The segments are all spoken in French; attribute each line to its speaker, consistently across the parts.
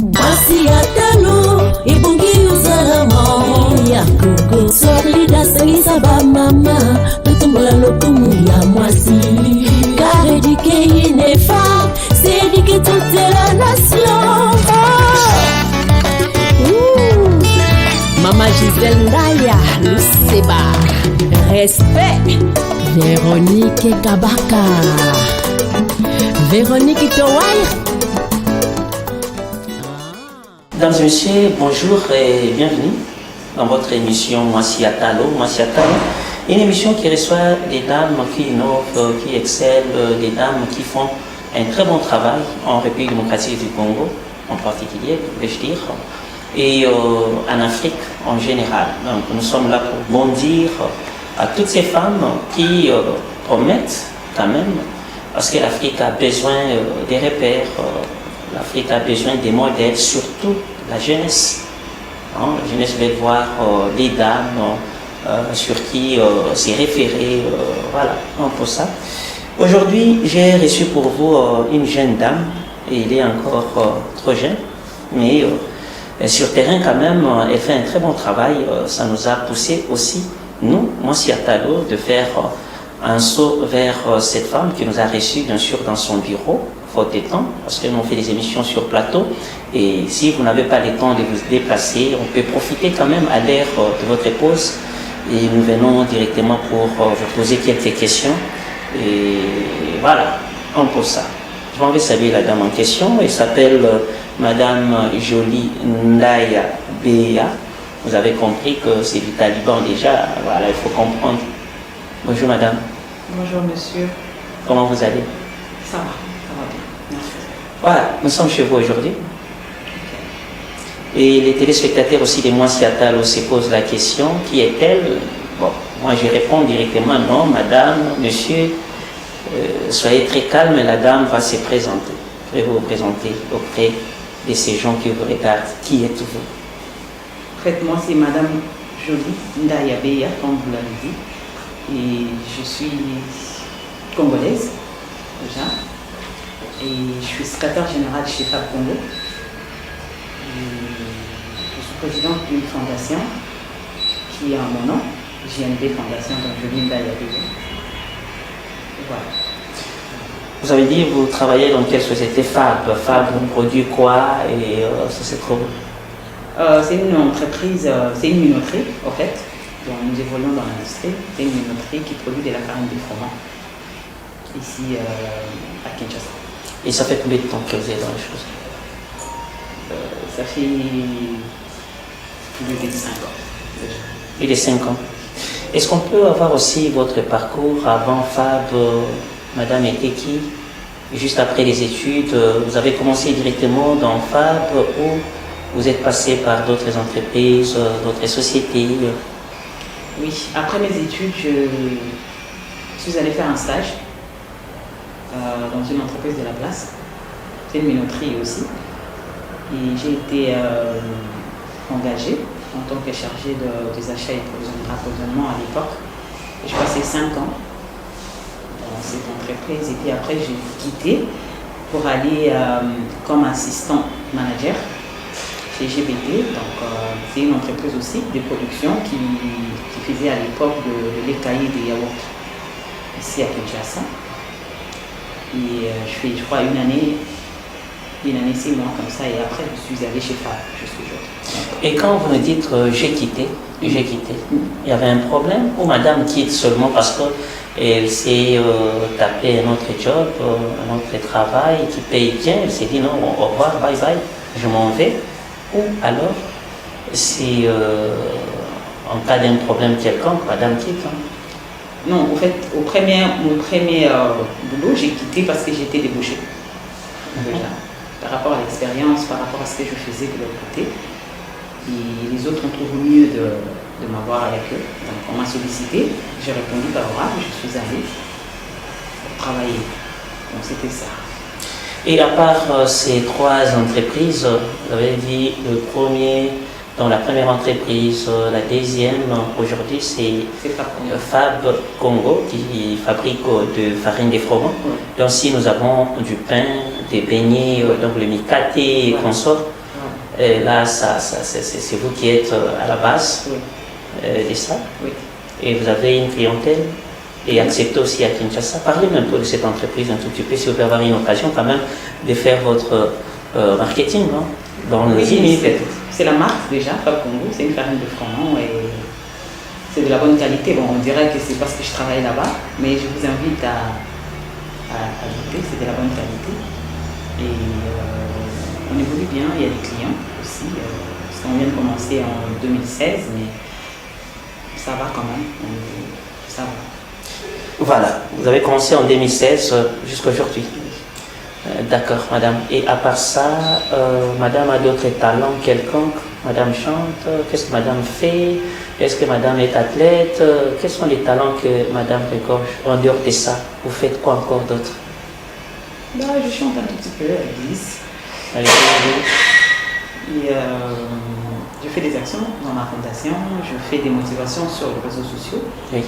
Speaker 1: Mwasi atalo ebongi uzalama ya Congo Solida sangisa ba mama tutumbola lokumu ya mwasi car éduquer une femme c'est éduquer toute la nation. Mama Gisèle Ndaya Luseba respect. Véronique Kabaka Véronique Towai.
Speaker 2: Mesdames et messieurs, bonjour et bienvenue dans votre émission Mwasi Atalo. Mwasi Atalo, une émission qui reçoit des dames qui innovent, qui excellent, des dames qui font un très bon travail en République démocratique du Congo, en particulier, vais-je dire, et en Afrique en général. Donc nous sommes là pour bondir à toutes ces femmes qui promettent quand même, parce que l'Afrique a besoin des repères, l'Afrique a besoin des modèles, surtout la jeunesse. La jeunesse veut voir des dames sur qui s'est référé, voilà, pour ça. Aujourd'hui, j'ai reçu pour vous une jeune dame, et elle est encore trop jeune, mais sur terrain quand même, elle fait un très bon travail. Ça nous a poussé aussi, nous, Mwasi Atalo, de faire un saut vers cette femme qui nous a reçus bien sûr dans son bureau, faute de temps, parce que nous on fait des émissions sur plateau, et si vous n'avez pas le temps de vous déplacer, on peut profiter quand même à l'heure de votre pause, et nous venons directement pour vous poser quelques questions, et voilà, on pose ça. Je m'en vais saluer la dame en question, elle s'appelle Madame Jolie Ndaya Béa. Vous avez compris que c'est du taliban déjà, voilà, il faut comprendre. Bonjour madame.
Speaker 3: Bonjour monsieur.
Speaker 2: Comment vous allez?
Speaker 3: Ça va bien, merci.
Speaker 2: Voilà, nous sommes chez vous aujourd'hui. Et les téléspectateurs aussi de Mwasi Atalo se posent la question, qui est-elle? Bon, moi je réponds directement, non, madame, monsieur, soyez très calme, la dame va se présenter. Je vais vous présenter auprès de ces gens qui vous regardent. Qui êtes-vous?
Speaker 3: En fait, moi c'est madame Jolie Ndaya Béa, comme vous l'avez dit. Et je suis congolaise, déjà. Et je suis secrétaire générale chez FAB Congo. Je suis présidente d'une fondation qui est en mon nom, JNB Fondation, donc Jolie Ndaya Béa. Voilà.
Speaker 2: Vous avez dit, vous travaillez dans quelle société? FAB. FAB, vous produit quoi? Et ça c'est trop.
Speaker 3: C'est une entreprise, c'est une minoterie, en fait. Donc, nous évoluons dans l'industrie. C'est une minoterie qui produit de la farine de froment ici à Kinshasa.
Speaker 2: Et ça fait combien de temps que vous êtes dans les choses?
Speaker 3: Ça fait plus de 5 ans déjà.
Speaker 2: Plus de 5 ans. Est-ce qu'on peut avoir aussi votre parcours avant FAB? Madame était qui? Juste après les études, vous avez commencé directement dans FAB ou vous êtes passé par d'autres entreprises, d'autres sociétés?
Speaker 3: Oui, après mes études, je suis allée faire un stage dans une entreprise de la place. C'est une minoterie aussi. Et j'ai été engagée en tant que chargée des achats et approvisionnement à l'époque. Et je passais 5 ans dans cette entreprise. Et puis après, j'ai quitté pour aller comme assistant manager chez GBT. Donc, c'est une entreprise aussi de production qui faisait à l'époque de l'écaillé des yaourts ici à Kinshasa. Et je fais, je crois, une année 6 mois comme ça. Et après, je suis allée chez FAB. Je suis jeune.
Speaker 2: Et quand vous me dites j'ai quitté, il y avait un problème ou madame quitte seulement parce qu'elle s'est tapé un autre job, un autre travail qui paye bien, elle s'est dit non, au revoir, bye bye, je m'en vais? Ou alors c'est en cas d'un problème quelconque, madame quitte?
Speaker 3: Non, en fait, mon premier boulot, j'ai quitté parce que j'étais débauchée. Déjà, par rapport à l'expérience, par rapport à ce que je faisais de l'autre côté. Et les autres ont trouvé mieux de m'avoir avec eux. Donc on m'a sollicité, j'ai répondu favorable, je suis allée travailler. Donc c'était ça.
Speaker 2: Et à part ces 3 entreprises, vous avez dit dans la première entreprise, la deuxième, aujourd'hui c'est FAB Congo qui fabrique de farine de froment.
Speaker 3: Oui.
Speaker 2: Donc si nous avons du pain, des beignets, donc le mikate et consorts. Et là, c'est vous qui êtes à la base
Speaker 3: Oui.
Speaker 2: de ça.
Speaker 3: Oui.
Speaker 2: Et vous avez une clientèle et acceptez aussi à Kinshasa. Parlez-nous un peu de cette entreprise un tout petit peu, si vous pouvez avoir une occasion quand même de faire votre marketing, non? Dans les
Speaker 3: Oui,
Speaker 2: minutes.
Speaker 3: c'est la marque déjà, Fab Congo, c'est une farine de froment et c'est de la bonne qualité. Bon, on dirait que c'est parce que je travaille là-bas, mais je vous invite à goûter, c'est de la bonne qualité. Et on évolue bien, il y a des clients aussi, parce qu'on vient de commencer en 2016, mais ça va quand même, ça va.
Speaker 2: Voilà, vous avez commencé en 2016 jusqu'à aujourd'hui. D'accord, madame. Et à part ça, madame a d'autres talents quelconques? Madame chante, qu'est-ce que madame fait? Est-ce que madame est athlète? Quels sont les talents que madame regorge? En dehors de ça, vous faites quoi encore d'autre?
Speaker 3: Bah, je chante un tout petit peu à l'église.
Speaker 2: Allez,
Speaker 3: Et je fais des actions dans ma fondation, je fais des motivations sur les réseaux sociaux.
Speaker 2: oui,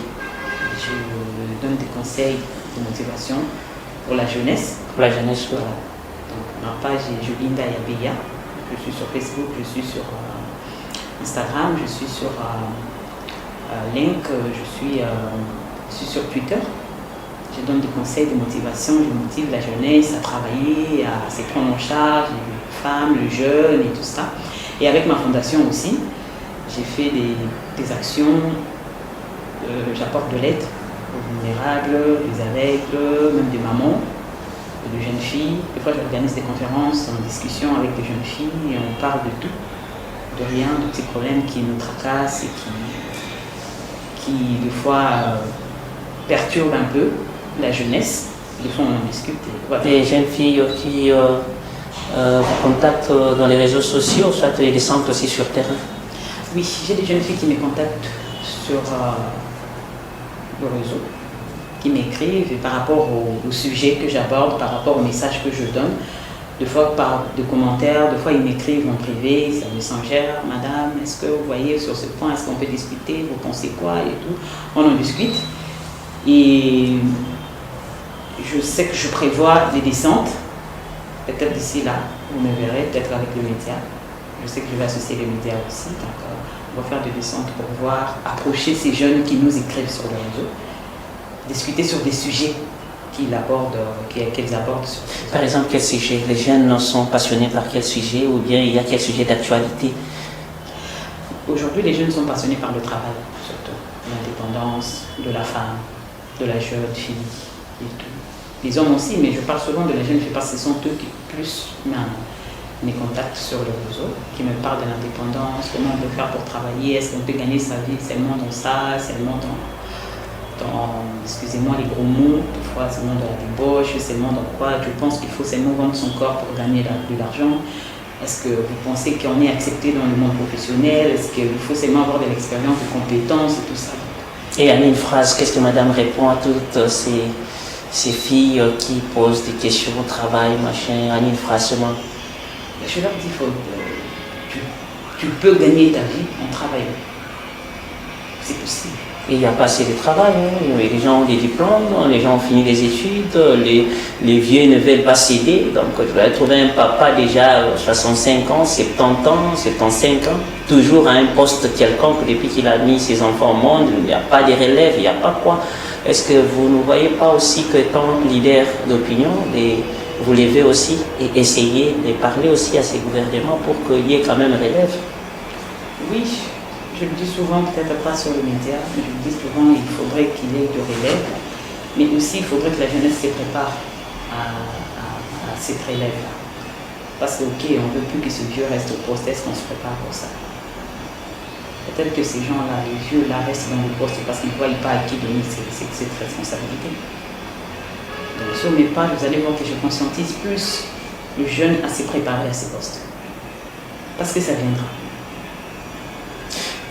Speaker 3: Je donne des conseils de motivation pour la jeunesse.
Speaker 2: pour la jeunesse.
Speaker 3: Voilà. Donc, ma page est Jolinda Yabeya. Je suis sur Facebook, je suis sur Instagram, je suis sur Link, je suis sur Twitter. Je donne des conseils de motivation, je motive la jeunesse à travailler, à se prendre en charge, les femmes, les jeunes et tout ça. Et avec ma fondation aussi, j'ai fait des actions, j'apporte de l'aide aux vulnérables, des aveugles, même des mamans, de jeunes filles. Des fois, j'organise des conférences en discussion avec des jeunes filles et on parle de tout, de rien, de petits problèmes qui nous tracassent et qui des fois, perturbent un peu la jeunesse. Des fois, on en discute. Et voilà.
Speaker 2: Des jeunes filles qui vous contactent dans les réseaux sociaux, soit ils descendent aussi sur terrain.
Speaker 3: Oui, j'ai des jeunes filles qui me contactent sur le réseau, qui m'écrivent et par rapport au sujet que j'aborde, par rapport au message que je donne. Des fois par des commentaires, des fois ils m'écrivent en privé, c'est un messengère, madame, est-ce que vous voyez sur ce point, est-ce qu'on peut discuter, vous pensez quoi et tout. On en discute. Et je sais que je prévois des descentes, peut-être d'ici là, vous me verrez, peut-être avec le média. Je sais que je vais associer les médias aussi, donc on va faire des descentes pour voir, approcher ces jeunes qui nous écrivent sur le réseau, discuter sur des sujets qu'ils abordent.
Speaker 2: Par exemple, quel sujet? Les jeunes sont passionnés par quel sujet ou bien il y a quel sujet d'actualité?
Speaker 3: Aujourd'hui, les jeunes sont passionnés par le travail, surtout l'indépendance de la femme, de la jeune fille et tout. Les hommes aussi, mais je parle souvent de la jeune fille parce que ce sont eux qui plus mes contacts sur le réseau, qui me parlent de l'indépendance, comment on peut faire pour travailler, est-ce qu'on peut gagner sa vie seulement dans ça, seulement dans excusez-moi les gros mots, parfois seulement dans la débauche, seulement dans quoi, je pense qu'il faut seulement vendre son corps pour gagner de l'argent. Est-ce que vous pensez qu'on est accepté dans le monde professionnel? Est-ce qu'il faut seulement avoir de l'expérience, des compétences et tout ça? Et
Speaker 2: en une phrase, qu'est-ce que madame répond à toutes ces filles qui posent des questions au travail, machin, en une phrase seulement?
Speaker 3: Je leur dis, tu peux gagner ta vie en travaillant. C'est possible.
Speaker 2: Il n'y a pas assez de travail, hein. Les gens ont des diplômes, les gens ont fini des études, les vieux ne veulent pas céder. Donc je vais trouver un papa déjà 65 ans, 70 ans, 75 ans, toujours à un poste quelconque depuis qu'il a mis ses enfants au monde, il n'y a pas de relève, il n'y a pas quoi. Est-ce que vous ne voyez pas aussi que tant leader d'opinion, vous levez aussi et essayez de parler aussi à ces gouvernements pour qu'il y ait quand même relève?
Speaker 3: Oui. Je le dis souvent, peut-être pas sur les médias, mais je le dis souvent, il faudrait qu'il y ait de relève, mais aussi il faudrait que la jeunesse se prépare à cette relève-là. Parce que, ok, on ne veut plus que ce vieux reste au poste, est-ce qu'on se prépare pour ça? Peut-être que ces gens-là, les vieux là, restent dans le poste parce qu'ils ne voient pas à qui donner cette responsabilité. Donc, sur mes pages, vous allez voir que je conscientise plus le jeune à se préparer à ces postes. Parce que ça viendra.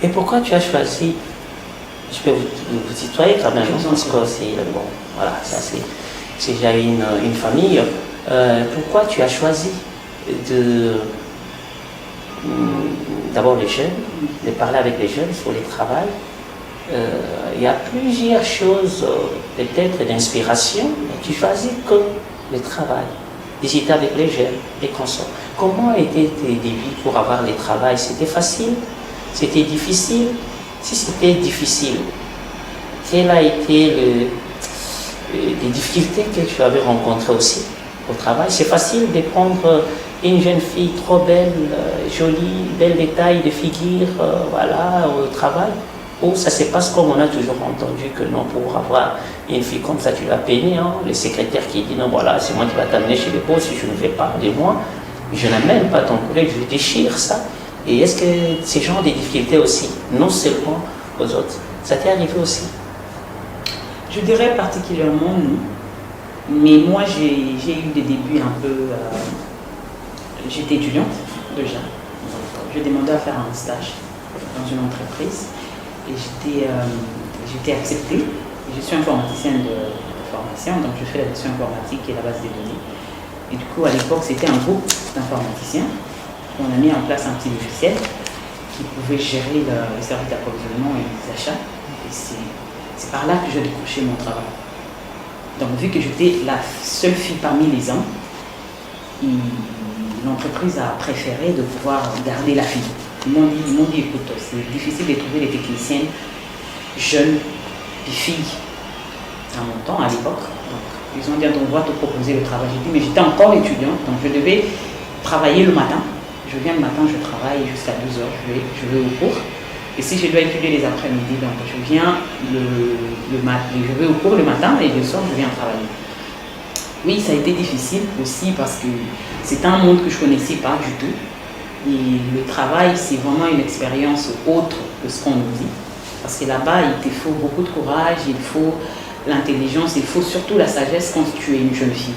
Speaker 2: Et pourquoi tu as choisi, je peux vous tutoyer quand même, parce que c'est, bon, voilà, ça c'est déjà une famille. Pourquoi tu as choisi d'abord les jeunes, de parler avec les jeunes sur le travail? Il y a plusieurs choses, peut-être d'inspiration, mais tu choisis que le travail, discuter avec les jeunes, les consorts. Comment étaient tes débuts pour avoir le travail? C'était facile? C'était difficile? Si c'était difficile, quelles a été les difficultés que tu avais rencontrées aussi au travail? C'est facile de prendre une jeune fille trop belle, jolie, belle détail de figure, voilà, au travail? Ou ça se passe comme on a toujours entendu que non, pour avoir une fille comme ça, tu l'as peiné, hein? Le secrétaire qui dit non, voilà, c'est moi qui va t'amener chez le boss, si je ne fais pas de moi, je n'amène pas ton collègue, je déchire ça. Et est-ce que ces genres de difficultés aussi, non seulement aux autres, ça t'est arrivé aussi?
Speaker 3: Je dirais particulièrement non. Mais moi, j'ai eu des débuts un peu... j'étais étudiante déjà. Je demandais à faire un stage dans une entreprise. Et j'étais acceptée. Je suis informaticienne de formation, donc je fais la gestion informatique et la base des données. Et du coup, à l'époque, c'était un groupe d'informaticiens. On a mis en place un petit logiciel qui pouvait gérer le service d'approvisionnement et les achats. Et c'est par là que j'ai décroché mon travail. Donc, vu que j'étais la seule fille parmi les hommes, l'entreprise a préféré de pouvoir garder la fille. Ils m'ont dit, écoute, c'est difficile de trouver des techniciennes jeunes, des filles, à mon temps, à l'époque. Donc, ils ont dit, on va te proposer le travail. J'ai dit, mais j'étais encore étudiante, donc je devais travailler le matin. Je viens le matin, je travaille jusqu'à 12h, je vais au cours. Et si je dois étudier les après-midi, donc je viens je vais au cours le matin et le soir, je viens travailler. Oui, ça a été difficile aussi parce que c'était un monde que je ne connaissais pas du tout. Et le travail, c'est vraiment une expérience autre que ce qu'on nous dit. Parce que là-bas, il te faut beaucoup de courage, il faut l'intelligence, il faut surtout la sagesse quand tu es une jeune fille.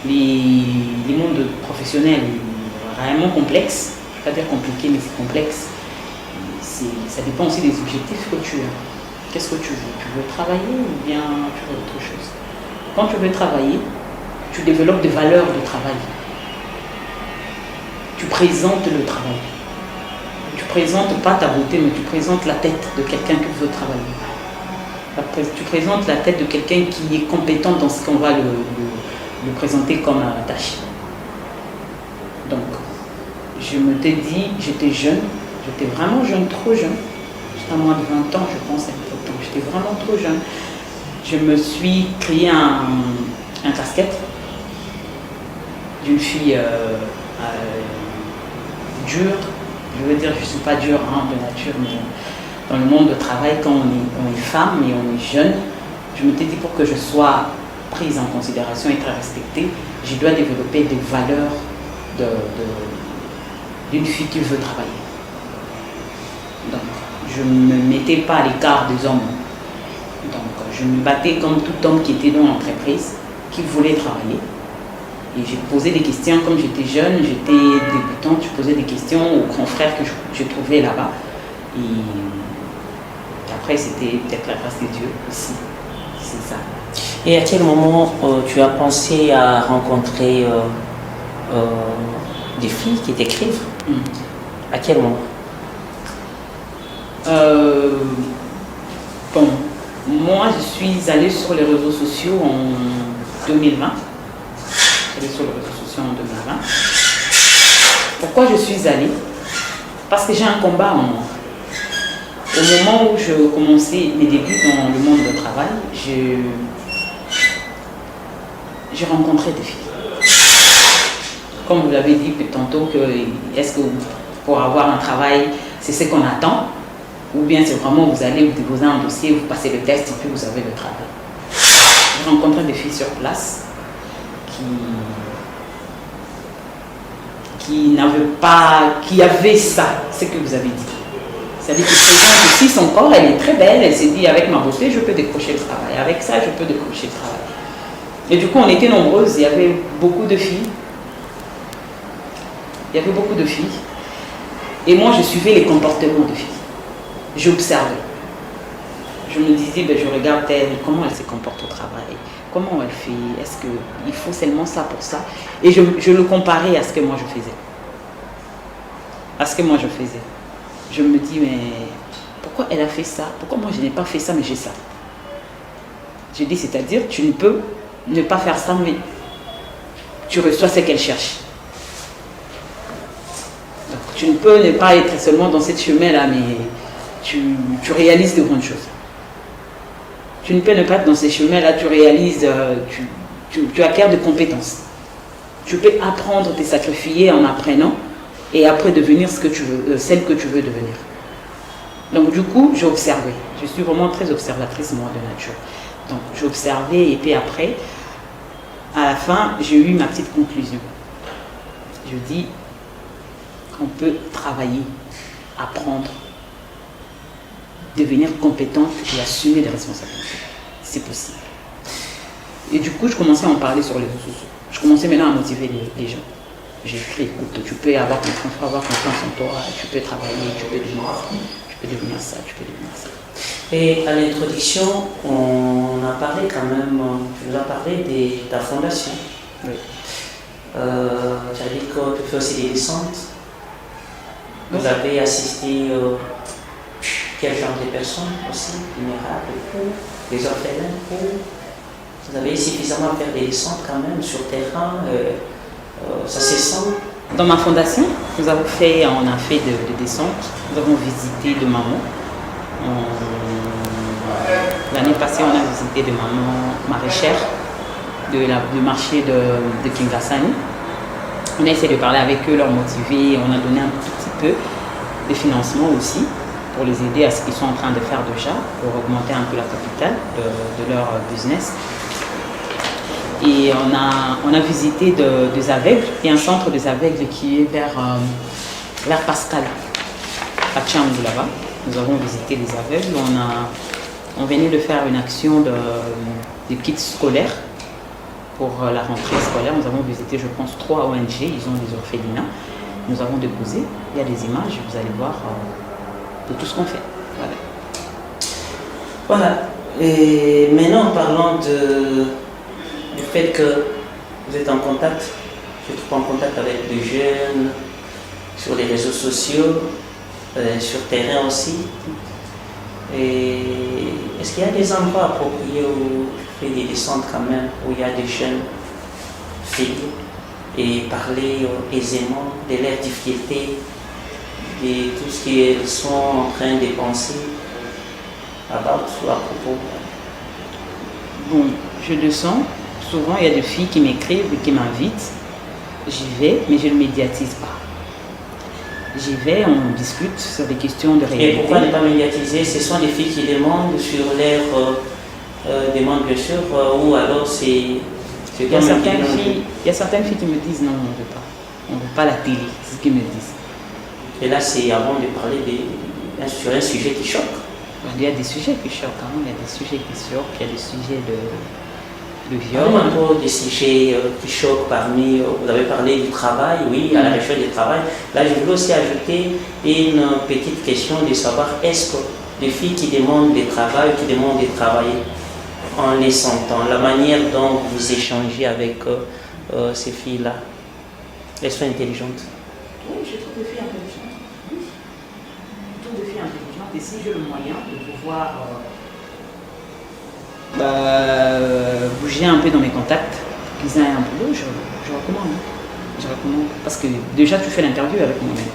Speaker 3: Les mondes professionnels sont vraiment complexes. Je ne vais pas dire compliqué, mais c'est complexe. Ça dépend aussi des objectifs que tu as. Qu'est-ce que tu veux? Tu veux travailler ou bien tu veux autre chose? Quand tu veux travailler, tu développes des valeurs de travail. Tu présentes le travail. Tu ne présentes pas ta beauté, mais tu présentes la tête de quelqu'un qui veut travailler. Tu présentes la tête de quelqu'un qui est compétent dans ce qu'on va le présenter comme tâche. Donc, je me t'ai dit, j'étais jeune, j'étais vraiment jeune, trop jeune. J'étais à moins de 20 ans, je pense, à l'époque. Donc, j'étais vraiment trop jeune. Je me suis créé un casquette d'une fille dure. Je veux dire, je ne suis pas dure de nature, mais dans le monde du travail, quand on est femme et on est jeune, je me suis dit pour que je sois prise en considération et très respectée, je dois développer des valeurs d'une fille qui veut travailler. Donc, je ne me mettais pas à l'écart des hommes. Donc, je me battais comme tout homme qui était dans l'entreprise, qui voulait travailler. Et j'ai posé des questions, comme j'étais jeune, j'étais débutante, je posais des questions aux grands frères que je trouvais là-bas. Et après, c'était peut-être la grâce de Dieu aussi. C'est ça.
Speaker 2: Et à quel moment tu as pensé à rencontrer des filles qui t'écrivent? À quel moment?
Speaker 3: Bon, moi, je suis allée sur les réseaux sociaux en 2020. Sur les réseaux sociaux en 2020. Pourquoi je suis allée? Parce que j'ai un combat en moi. Au moment où je commençais mes débuts dans le monde du travail, j'ai rencontré des filles. Comme vous l'avez dit tantôt, est-ce que pour avoir un travail, c'est ce qu'on attend? Ou bien c'est vraiment vous allez, vous déposez un dossier, vous passez le test et puis vous avez le travail. J'ai rencontré des filles sur place qui avait ça, ce que vous avez dit. C'est-à-dire qu'il présente aussi son corps, elle est très belle, elle s'est dit avec ma beauté, je peux décrocher le travail. Avec ça, je peux décrocher le travail. Et du coup, on était nombreuses, il y avait beaucoup de filles. Et moi, je suivais les comportements de filles. J'observais. Je me disais, je regarde elle, comment elle se comporte au travail, comment elle fait, est-ce qu'il faut seulement ça pour ça? Et je le comparais à ce que moi je faisais. Je me dis, mais pourquoi elle a fait ça? Pourquoi moi je n'ai pas fait ça, mais j'ai ça? Je dis, c'est-à-dire, tu ne peux ne pas faire ça, mais tu reçois ce qu'elle cherche. Tu ne peux ne pas être seulement dans cette chemin-là, mais tu réalises de grandes choses. Tu ne peux ne pas être dans ces chemins-là, tu réalises, tu acquiers de compétences. Tu peux apprendre, te sacrifier en apprenant et après devenir celle que tu veux devenir. Donc du coup, j'ai observé. Je suis vraiment très observatrice, moi, de nature. Donc j'ai observé et puis après, à la fin, j'ai eu ma petite conclusion. Je dis, on peut travailler, apprendre, devenir compétente et assumer des responsabilités. C'est possible. Et du coup, je commençais à en parler sur les réseaux sociaux. Je commençais maintenant à motiver les gens. J'ai écrit, écoute, tu peux avoir confiance en toi, tu peux travailler, tu peux devenir ça, tu peux devenir ça.
Speaker 2: Et à l'introduction, on a parlé quand même, tu nous as parlé de ta fondation.
Speaker 3: Oui.
Speaker 2: Tu as dit que tu fais aussi des descentes. Vous avez assisté quel genre de personnes aussi, vulnérables, des orphelins, vous avez suffisamment à faire des descentes quand même sur terrain, ça se sent.
Speaker 3: Dans ma fondation, on a fait de descentes, nous avons visité de mamans. L'année passée, on a visité de mamans maraîchères du marché de Kingasani. On a essayé de parler avec eux, leur motiver, on a donné un tout petit peu de financement aussi pour les aider à ce qu'ils sont en train de faire déjà, pour augmenter un peu la capitale de leur business. Et on a visité des aveugles, il y a un centre des aveugles qui est vers Pascal, à Tchangou là-bas. Nous avons visité les aveugles, on venait de faire une action de kits scolaires pour la rentrée scolaire. Nous avons visité, je pense, 3 ONG, ils ont des orphelinats. Nous avons déposé, il y a des images, vous allez voir de tout ce qu'on fait.
Speaker 2: Voilà. Et maintenant, parlons du fait que vous êtes en contact, je trouve en contact avec des jeunes sur les réseaux sociaux, sur terrain aussi. Et est-ce qu'il y a des endroits appropriés où tu fais des descentes quand même, où il y a des jeunes filles et parler aisément de leurs difficultés, de tout ce qu'elles sont en train de penser à propos?
Speaker 3: Bon, je le sens. Souvent, il y a des filles qui m'écrivent et qui m'invitent. J'y vais, mais je ne médiatise pas. J'y vais, on discute sur des questions de réalité.
Speaker 2: Et pourquoi ne pas médiatiser? Ce sont des filles qui demandent sur leur demande, bien sûr, ou alors c'est...
Speaker 3: Il y a certaines filles qui me disent non, on ne veut pas. On ne veut pas la télé, c'est ce qu'ils me disent.
Speaker 2: Et là, c'est avant de parler sur un sujet qui choque.
Speaker 3: Il y a des sujets qui choquent, hein. Il y a des sujets qui choquent, il y a des sujets de viol.
Speaker 2: Parlons un peu des sujets qui choquent parmi, vous avez parlé du travail, oui, à la recherche du travail. Là, je voulais aussi ajouter une petite question de savoir, est-ce que les filles qui demandent du travail, qui demandent de travailler, en les sentant, la manière dont vous échangez avec ces filles-là, elles sont intelligentes?
Speaker 3: Oui, je trouve des filles intelligentes. Oui. Je trouve des filles intelligentes. Et si j'ai le moyen de pouvoir bouger un peu dans mes contacts, qu'ils aient un boulot, je recommande. Je recommande. Parce que déjà, tu fais l'interview avec moi-même.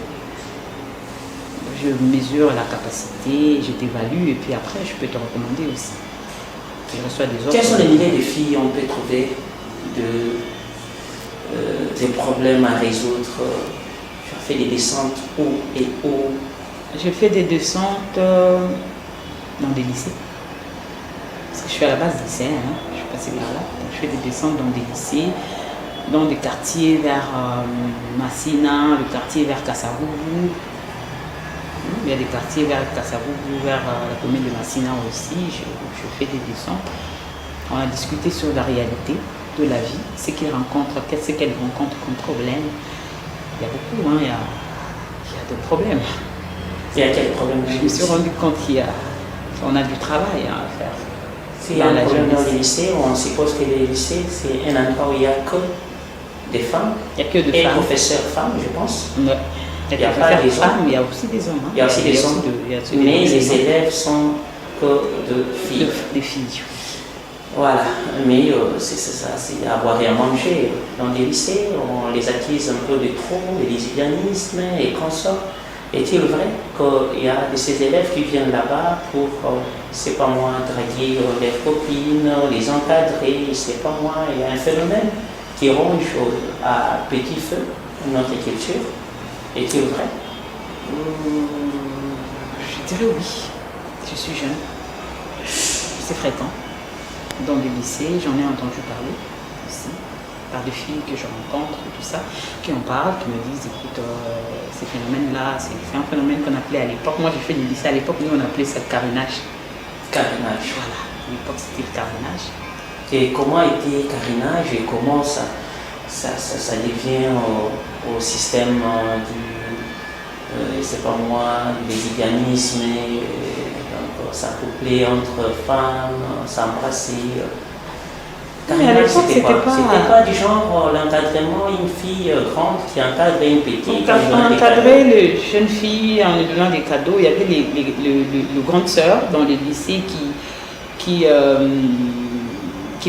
Speaker 3: Je mesure la capacité, je t'évalue et puis après, je peux te recommander aussi. Je reçois des offres.
Speaker 2: Quels sont les milliers de filles on peut trouver des problèmes à résoudre? Tu as fait des descentes où et où?
Speaker 3: Je fais des descentes dans des lycées. Parce que je suis à la base lycéenne, hein. Je suis passée par là. Donc, je fais des descentes dans des lycées, dans des quartiers vers Massina, le quartier vers Kassavubu. Il y a des quartiers vers Kassavubu, vers la commune de Massina aussi. Je fais des descentes. On a discuté sur la réalité de la vie, ce qu'elles rencontrent comme problème. Il y a beaucoup, hein, il y a des problèmes.
Speaker 2: Il y a quel problème?
Speaker 3: Je me suis rendu compte qu'on a du travail à faire.
Speaker 2: S'il y a un problème dans les lycées, on suppose que les lycées, c'est un endroit où il n'y a que des femmes.
Speaker 3: Il n'y a que des
Speaker 2: et
Speaker 3: femmes.
Speaker 2: Professeurs femmes, je pense.
Speaker 3: Ouais. Il n'y a pas des femmes, il y a aussi des hommes. Hein.
Speaker 2: Il y a aussi des hommes. Mais les élèves sont que de filles.
Speaker 3: Des filles.
Speaker 2: Voilà, mais c'est ça, c'est à boire et à manger. Dans les lycées, on les accuse un peu de trop, de lesbianisme et consorts. Est-il vrai qu'il y a de ces élèves qui viennent là-bas pour, c'est pas moi, draguer leurs copines, les encadrer, c'est pas moi, il y a un phénomène qui ronge à petit feu notre culture. Est-il vrai?
Speaker 3: Je dirais oui. Je suis jeune. C'est fréquent. Dans les lycées, j'en ai entendu parler aussi, par des filles que je rencontre et tout ça, qui en parlent, qui me disent, écoute, ces phénomènes-là, c'est un phénomène qu'on appelait à l'époque, moi j'ai fait du lycée à l'époque, nous on appelait ça le carénage.
Speaker 2: Carénage.
Speaker 3: Voilà, à l'époque c'était le carénage.
Speaker 2: Et comment était carénage et comment ça devient au système c'est pas moi, du lesbianisme, donc s'accoupler entre femmes, s'embrasser.
Speaker 3: Mais à l'époque,
Speaker 2: c'était
Speaker 3: c'était pas...
Speaker 2: C'était pas du genre l'encadrement, une fille grande qui encadrait une petite.
Speaker 3: On encadrait les jeunes filles en lui donnant des cadeaux. Il y avait les grandes sœurs dans les lycées qui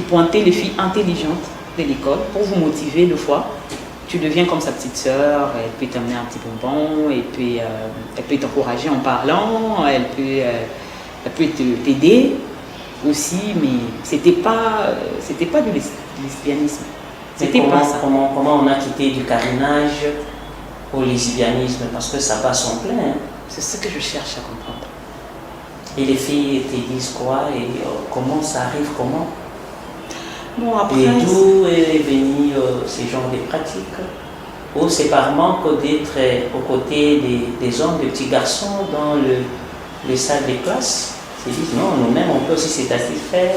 Speaker 3: pointaient les filles intelligentes de l'école pour vous motiver le fois. Tu deviens comme sa petite sœur, elle peut t'amener un petit bonbon, elle peut t'encourager en parlant, elle peut t'aider aussi, mais c'était pas du lesbianisme. C'était pas ça.
Speaker 2: Comment on a quitté du carénage au lesbianisme? Parce que ça bat son plein. Hein.
Speaker 3: C'est ce que je cherche à comprendre.
Speaker 2: Et les filles te disent quoi? Et comment ça arrive? Comment?
Speaker 3: Bon, après,
Speaker 2: et d'où est venu ce genre de pratiques? Ou c'est par manque d'être aux côtés des hommes, des petits garçons dans les salles de classe? Ils disent non, nous-mêmes on peut aussi s'satisfaire.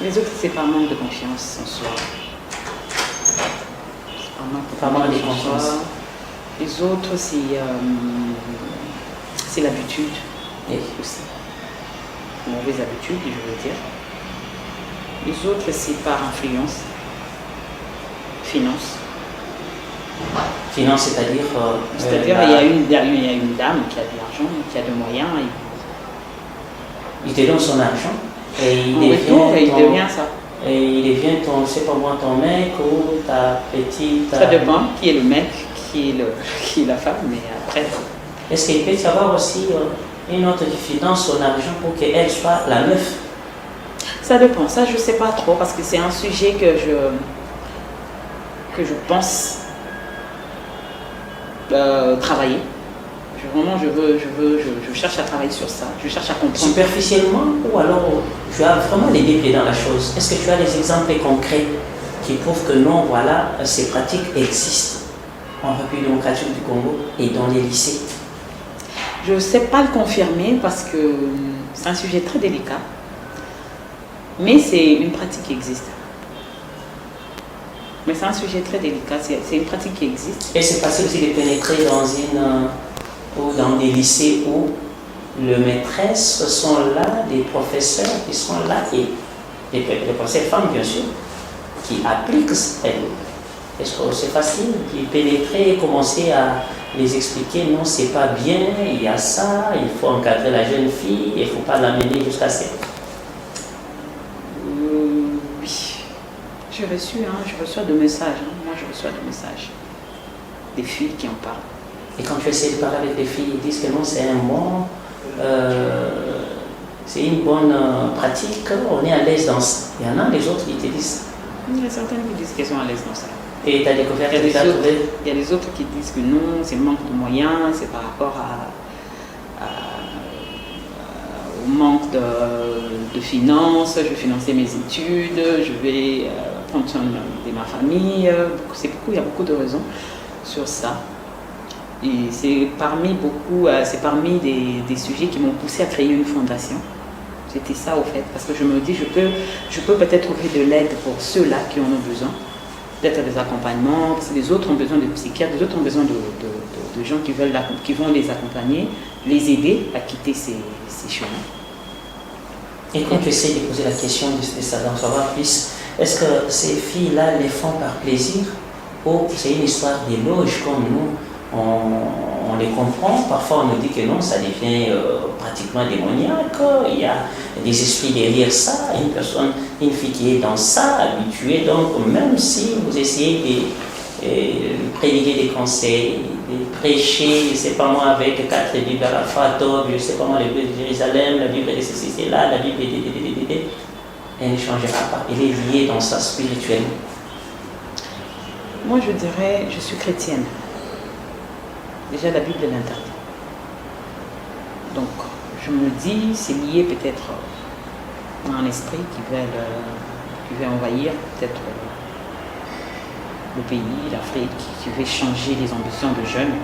Speaker 3: Les autres, c'est par manque de confiance en soi. C'est par manque de confiance. Les autres, c'est l'habitude. Et aussi. Mauvaise habitude, je veux dire. Les autres, c'est par influence. Finance.
Speaker 2: Finance, c'est-à-dire
Speaker 3: c'est-à-dire, il y a une dame qui a de l'argent, qui a des moyens.
Speaker 2: Il te donne son argent et il
Speaker 3: devient ça.
Speaker 2: Et il devient ton, c'est pas moi, ton mec ou ta petite.
Speaker 3: Ça dépend qui est le mec, qui est la femme, mais après.
Speaker 2: Est-ce qu'il peut y avoir aussi une autre qui finance son argent pour qu'elle soit la meuf?
Speaker 3: Ça dépend, ça je sais pas trop parce que c'est un sujet que je pense travailler. Je cherche à travailler sur ça, je cherche à comprendre.
Speaker 2: Superficiellement ou alors tu as vraiment les deux pieds dans la chose? Est-ce que tu as des exemples concrets qui prouvent que non, voilà, ces pratiques existent en République démocratique du Congo et dans les lycées?
Speaker 3: Je ne sais pas le confirmer parce que c'est un sujet très délicat. Mais c'est une pratique qui existe. Mais c'est un sujet très délicat, c'est une pratique qui existe.
Speaker 2: Et c'est facile aussi de pénétrer dans des lycées où les maîtresses sont là, des professeurs qui sont là, et les professeurs femmes bien sûr, qui appliquent ça. Est-ce que c'est facile de pénétrer et commencer à les expliquer, non, c'est pas bien, il y a ça, il faut encadrer la jeune fille, il ne faut pas l'amener jusqu'à ça.
Speaker 3: Oui, je reçois des messages, moi je reçois des messages, des filles qui en parlent.
Speaker 2: Et quand tu essaies de parler avec les filles, ils disent que non, c'est c'est une bonne pratique, on est à l'aise dans ça. Il y en a les autres qui te disent.
Speaker 3: Il y a certaines qui disent qu'elles sont à l'aise dans ça.
Speaker 2: Et tu as découvert que tu as trouvé?
Speaker 3: Il y a les autres qui disent que non, c'est le manque de moyens, c'est par rapport au manque de finances, je vais financer mes études, je vais prendre soin de ma famille. Il y a beaucoup de raisons sur ça. Et c'est parmi des sujets qui m'ont poussé à créer une fondation. C'était ça au fait, parce que je me dis, je peux peut-être trouver de l'aide pour ceux-là qui en ont besoin, peut-être des accompagnements, parce que les autres ont besoin de psychiatres, les autres ont besoin de gens qui vont les accompagner, les aider à quitter ces chemins.
Speaker 2: Et quand tu essaies de poser la question de ça, d'en savoir plus, est-ce que ces filles-là les font par plaisir ou c'est une histoire d'éloge comme nous? on les comprend. Parfois, on nous dit que non, ça devient pratiquement démoniaque. Il y a des esprits derrière ça. Une fille qui est dans ça, habituée. Donc, même si vous essayez de prédiquer des conseils, de prêcher, je ne sais pas moi, avec 4 Bibles à la fois, je ne sais pas moi, le Bible de Jérusalem, la Bible de ceci, là, la Bible de... Elle ne changera pas. Elle est liée dans ça spirituellement.
Speaker 3: Moi, je dirais, je suis chrétienne. Déjà, la Bible l'interdit. Donc, je me dis, c'est lié peut-être à un esprit qui veut envahir peut-être le pays, l'Afrique, qui veut changer les ambitions de jeunes,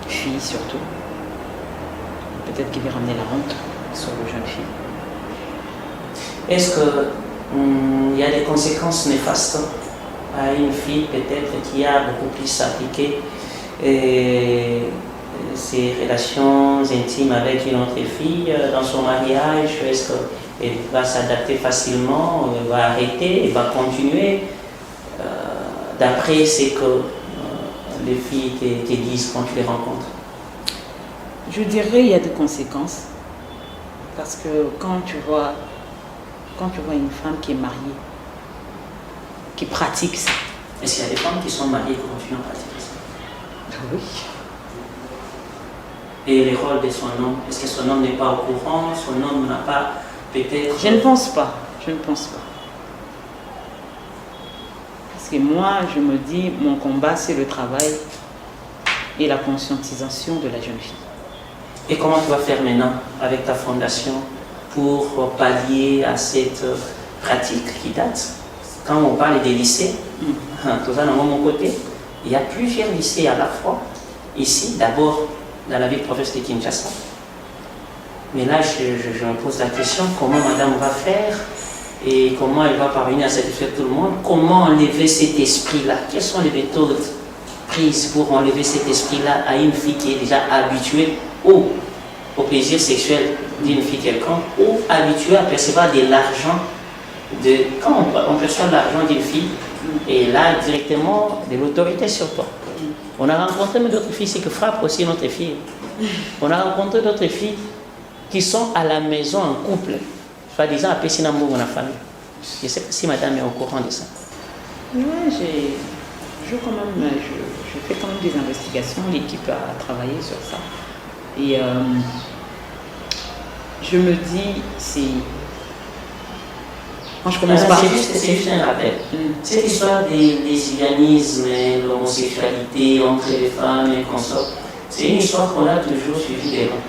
Speaker 3: filles surtout. Peut-être qu'il veut ramener la honte sur les jeunes filles.
Speaker 2: Est-ce qu'il y a des conséquences néfastes à une fille peut-être qui a beaucoup plus appliqué ses relations intimes avec une autre fille dans son mariage? Est-ce qu'elle va s'adapter facilement, elle va arrêter, elle va continuer d'après ce que les filles te disent quand tu les rencontres?
Speaker 3: Je dirais il y a des conséquences parce que quand tu vois une femme qui est mariée, qui pratique ça.
Speaker 2: Est-ce qu'il y a des femmes qui sont mariées et qui continuent à pratiquer ça?
Speaker 3: Oui.
Speaker 2: Et les rôles de son homme, est-ce que son homme n'est pas au courant, son homme n'a pas peut-être...
Speaker 3: Je ne pense pas. Parce que moi, je me dis, mon combat, c'est le travail et la conscientisation de la jeune fille.
Speaker 2: Et comment tu vas faire maintenant avec ta fondation pour pallier à cette pratique qui date? Quand on parle des lycées, tout ça dans mon côté, il y a plusieurs lycées à la fois. Ici, d'abord, dans la ville province de Kinshasa. Mais là, je me pose la question, comment madame va faire et comment elle va parvenir à satisfaire tout le monde? Comment enlever cet esprit-là? Quelles sont les méthodes prises pour enlever cet esprit-là à une fille qui est déjà habituée au plaisir sexuel d'une fille quelconque ou habituée à percevoir de l'argent? Quand on perçoit l'argent d'une fille, et là directement de l'autorité sur toi. On a rencontré d'autres filles, c'est que frappe aussi notre fille. On a rencontré d'autres filles qui sont à la maison en couple, soi-disant appelées Sinambo dans la famille. Je ne sais pas si madame est au courant de ça.
Speaker 3: Oui, je fais quand même des investigations, l'équipe a travaillé sur ça. Et je me dis, quand je commence par...
Speaker 2: C'est juste un rappel. Cette histoire des lesbianismes, l'homosexualité entre les femmes et consorts, c'est une histoire qu'on a toujours suivie des gens.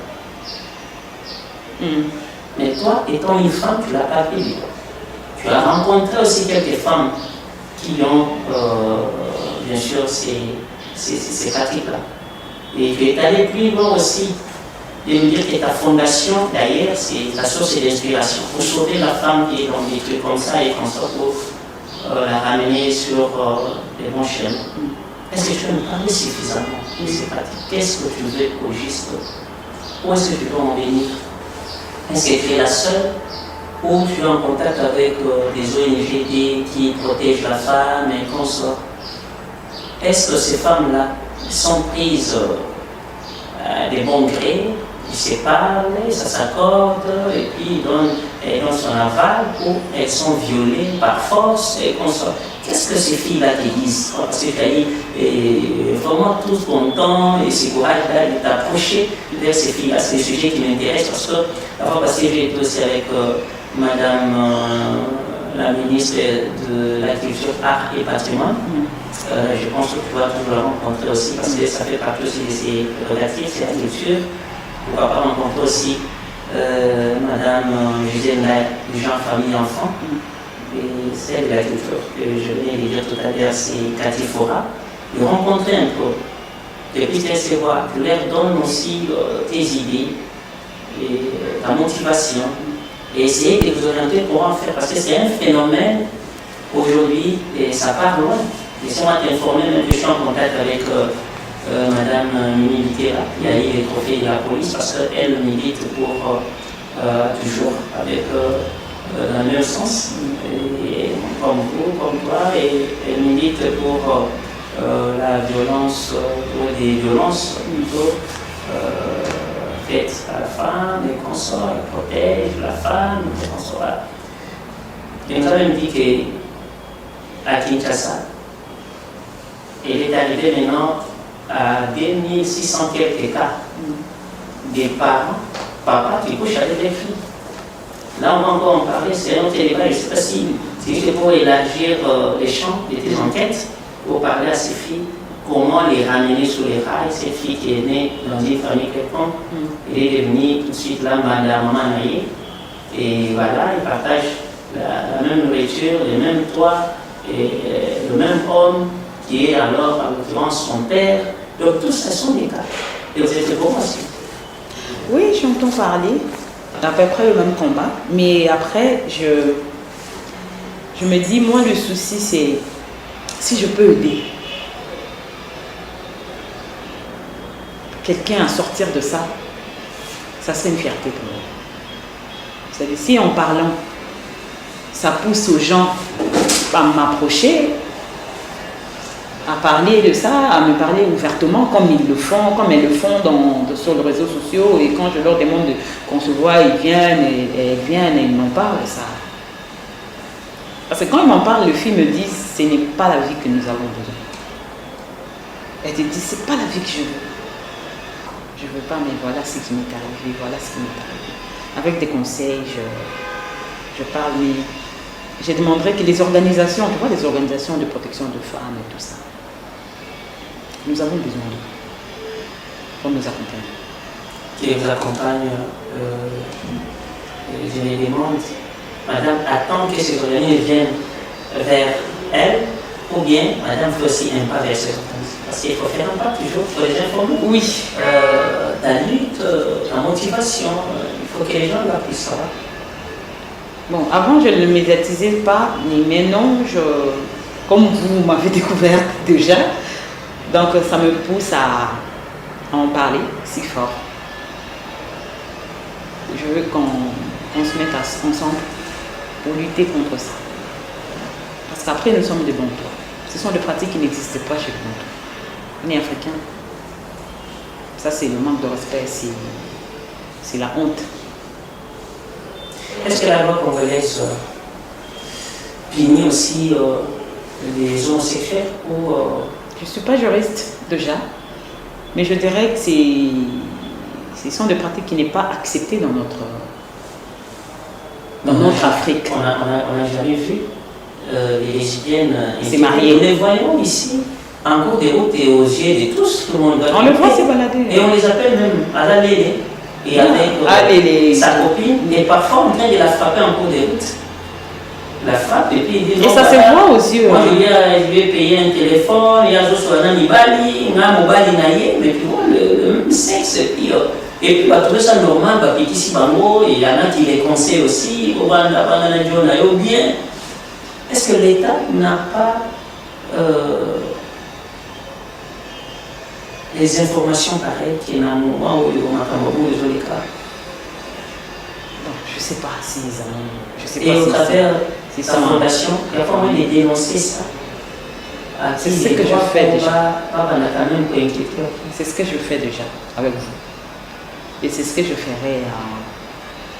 Speaker 2: Mais toi, étant une femme, tu ne l'as pas vécu. Tu as rencontré aussi quelques femmes qui ont, bien sûr, ces pratiques-là. Et tu es allé plus loin aussi de me dire que ta fondation, d'ailleurs, c'est ta source d'inspiration pour sauver la femme qui est dans des trucs comme ça et comme ça pour la ramener sur les bons chemins. Est-ce que tu peux me parler suffisamment de ces pratiques? Qu'est-ce que tu veux au juste? Où est-ce que tu peux en venir? Est-ce que tu es la seule ou tu es en contact avec des ONG qui protègent la femme et qu'on sort? Est-ce que ces femmes-là sont prises des bons grés? Ils se parlent, ça s'accorde, et puis elles donnent son aval ou elles sont violées par force et qu'on sort? Qu'est-ce que ces filles-là te disent? Parce que tu as dit vraiment tous contents et ce courage-là de t'approcher vers ces filles-là. C'est des sujets qui m'intéressent parce que j'ai été aussi avec madame la ministre de la Culture, Art et Patrimoine. Je pense que tu vas toujours la rencontrer aussi parce que ça fait partie aussi de ses prérogatives, c'est la culture. Pourquoi pas rencontrer aussi madame Gisèle du genre famille enfant. Et celle de la culture que je viens de dire tout à l'heure, c'est Cathy Fora, de rencontrer un peu, de plus se voir, tu leur donnes aussi tes idées, et ta motivation, et essayer de vous orienter pour en faire, parce que c'est un phénomène aujourd'hui, et ça part loin. Laissez-moi t'informer, même que je suis en contact avec madame Mimi Litera, qui a eu les trophées de la police, parce qu'elle milite pour toujours avec dans le même sens, et comme vous, comme toi, et elle milite pour la violence, ou des violences plutôt faites à la femme, les consorts, elle protège la femme, les consorts. Il nous a même dit qu'à Kinshasa, elle est arrivée maintenant à 2600 quelques cas des parents, papa qui couche avec les filles. Là, on va encore en parler, c'est un autre débat, je ne sais pas si c'est juste pour élargir les champs de tes enquêtes, pour parler à ces filles, comment les ramener sur les rails. Cette fille qui est née dans une famille quelconque, elle est devenue tout de suite là, maman Naïe, et voilà, ils partagent la même nourriture, le même toit, et le même homme qui est alors, en l'occurrence, son père. Donc, tout ça sont des cas. Et vous êtes comment aussi?
Speaker 3: Oui, j'entends parler à peu près le même combat, mais après, je me dis, moi, le souci, c'est si je peux aider quelqu'un à sortir de ça, ça serait une fierté pour moi. C'est-à-dire, si en parlant, ça pousse aux gens à m'approcher, à parler de ça, à me parler ouvertement comme ils le font, comme elles le font sur les réseaux sociaux, et quand je leur demande qu'on se voit, ils viennent et ils m'en parlent, ça. Parce que quand ils m'en parlent, les filles me disent, ce n'est pas la vie que nous avons besoin. Elles te disent, c'est pas la vie que je veux. Je veux pas, mais voilà ce qui m'est arrivé, voilà ce qui m'est arrivé. Avec des conseils, je parle, mais je demanderais que les organisations, tu vois, les organisations de protection de femmes et tout ça, nous avons besoin d'eux pour nous accompagner.
Speaker 2: Qui vous accompagne, je les demande, madame, attend que ces organismes viennent vers elle, ou bien madame fait aussi un pas vers ces organismes. Parce qu'il faut faire un pas toujours pour les informer.
Speaker 3: Oui.
Speaker 2: La lutte, la motivation, il faut que les gens la puissent savoir.
Speaker 3: Bon, avant je ne le médiatisais pas, mais maintenant, comme vous m'avez découvert déjà, donc ça me pousse à en parler si fort. Je veux qu'on se mette ensemble pour lutter contre ça. Parce qu'après, nous sommes des bons toits. Ce sont des pratiques qui n'existent pas chez nous. On est africains. Ça, c'est le manque de respect, c'est la honte.
Speaker 2: Est-ce que la loi congolaise punit aussi les homosexuels ou
Speaker 3: Je ne suis pas juriste déjà, mais je dirais que ce sont des pratiques qui n'est pas acceptées dans notre Afrique.
Speaker 2: On n'a jamais vu les lesbiennes
Speaker 3: c'est marié.
Speaker 2: Nous les voyons ici, en cours de route et aux yeux de tous, tout le monde.
Speaker 3: On le voit se balader.
Speaker 2: Et on les appelle même à la Lélé. Et avec sa copine, et parfois on vient de la frapper en cours de route. La frappe, et puis il dit.
Speaker 3: Et ça se voit aux yeux.
Speaker 2: Moi je vais payer un téléphone, il y a un Mibali, un Mobali Naye, mais puis bon, le même sexe, et puis bah, trouver ça normal, bah, puis ici, il y en a qui les conseillent aussi, ou bien. Est-ce que l'État n'a pas les informations pareilles qu'il y a un moment où on a les cas?
Speaker 3: Je ne sais pas s'ils ont. Je sais
Speaker 2: Et
Speaker 3: pas
Speaker 2: au travers
Speaker 3: de
Speaker 2: sa fondation, il y a pas moyen de dénoncer ça.
Speaker 3: C'est ce que je fais déjà.
Speaker 2: C'est
Speaker 3: ce que je fais déjà avec vous. Et c'est ce que je ferai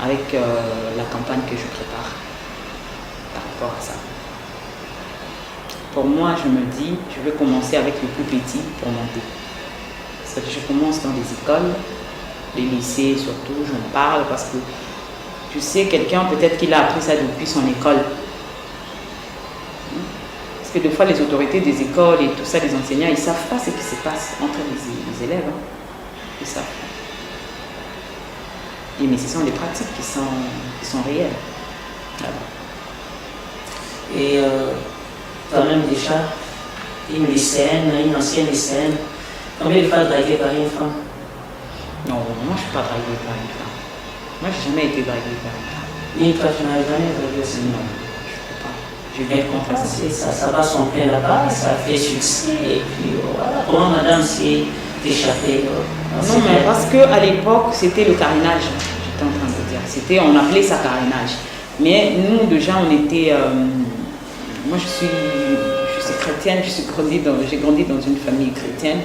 Speaker 3: avec la campagne que je prépare par rapport à ça. Pour moi, je me dis, je vais commencer avec le plus petit pour monter. C'est-à-dire que je commence dans les écoles, les lycées surtout, j'en parle parce que je sais quelqu'un, peut-être qu'il a appris ça depuis son école. Parce que des fois, les autorités des écoles et tout ça, les enseignants, ils ne savent pas ce qui se passe entre les élèves. Ils savent pas. Mais ce sont des pratiques qui sont réelles.
Speaker 2: Voilà. Et toi-même déjà, une lycéenne, une ancienne lycéenne, combien de fois draguée par une femme?
Speaker 3: Non, moi je ne suis pas draguée par une femme. Moi je n'ai jamais été draguée par une femme.
Speaker 2: Et toi tu n'as jamais dragué aussi?
Speaker 3: Non, je ne peux pas. Je viens contre
Speaker 2: ça va son plein là-bas, ça fait succès, et puis voilà. Comment madame s'est échappée?
Speaker 3: Non, mais parce qu'à l'époque c'était le carénage, j'étais en train de dire. On appelait ça carénage. Mais nous déjà on était. Moi je suis chrétienne, j'ai grandi dans une famille chrétienne,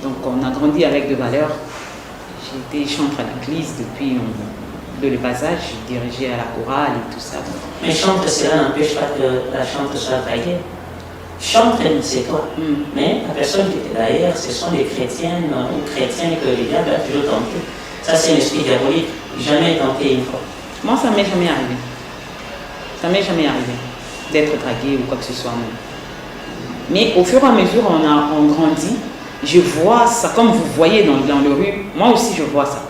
Speaker 3: donc on a grandi avec des valeurs. J'ai été chantre à l'église depuis le bas âge, j'ai dirigé à la chorale et tout ça.
Speaker 2: Mais chantre, cela n'empêche pas que la chantre soit taillée. Chantre, c'est toi. Mais la personne qui était derrière, ce sont des chrétiennes ou chrétiens que les diables ont toujours tenté. Ça, c'est l'esprit diabolique. Jamais tenté une fois.
Speaker 3: Moi, ça ne m'est jamais arrivé. Ça ne m'est jamais arrivé d'être draguée ou quoi que ce soit. Mais au fur et à mesure, on grandit. Je vois ça, comme vous voyez dans le rue, moi aussi je vois ça.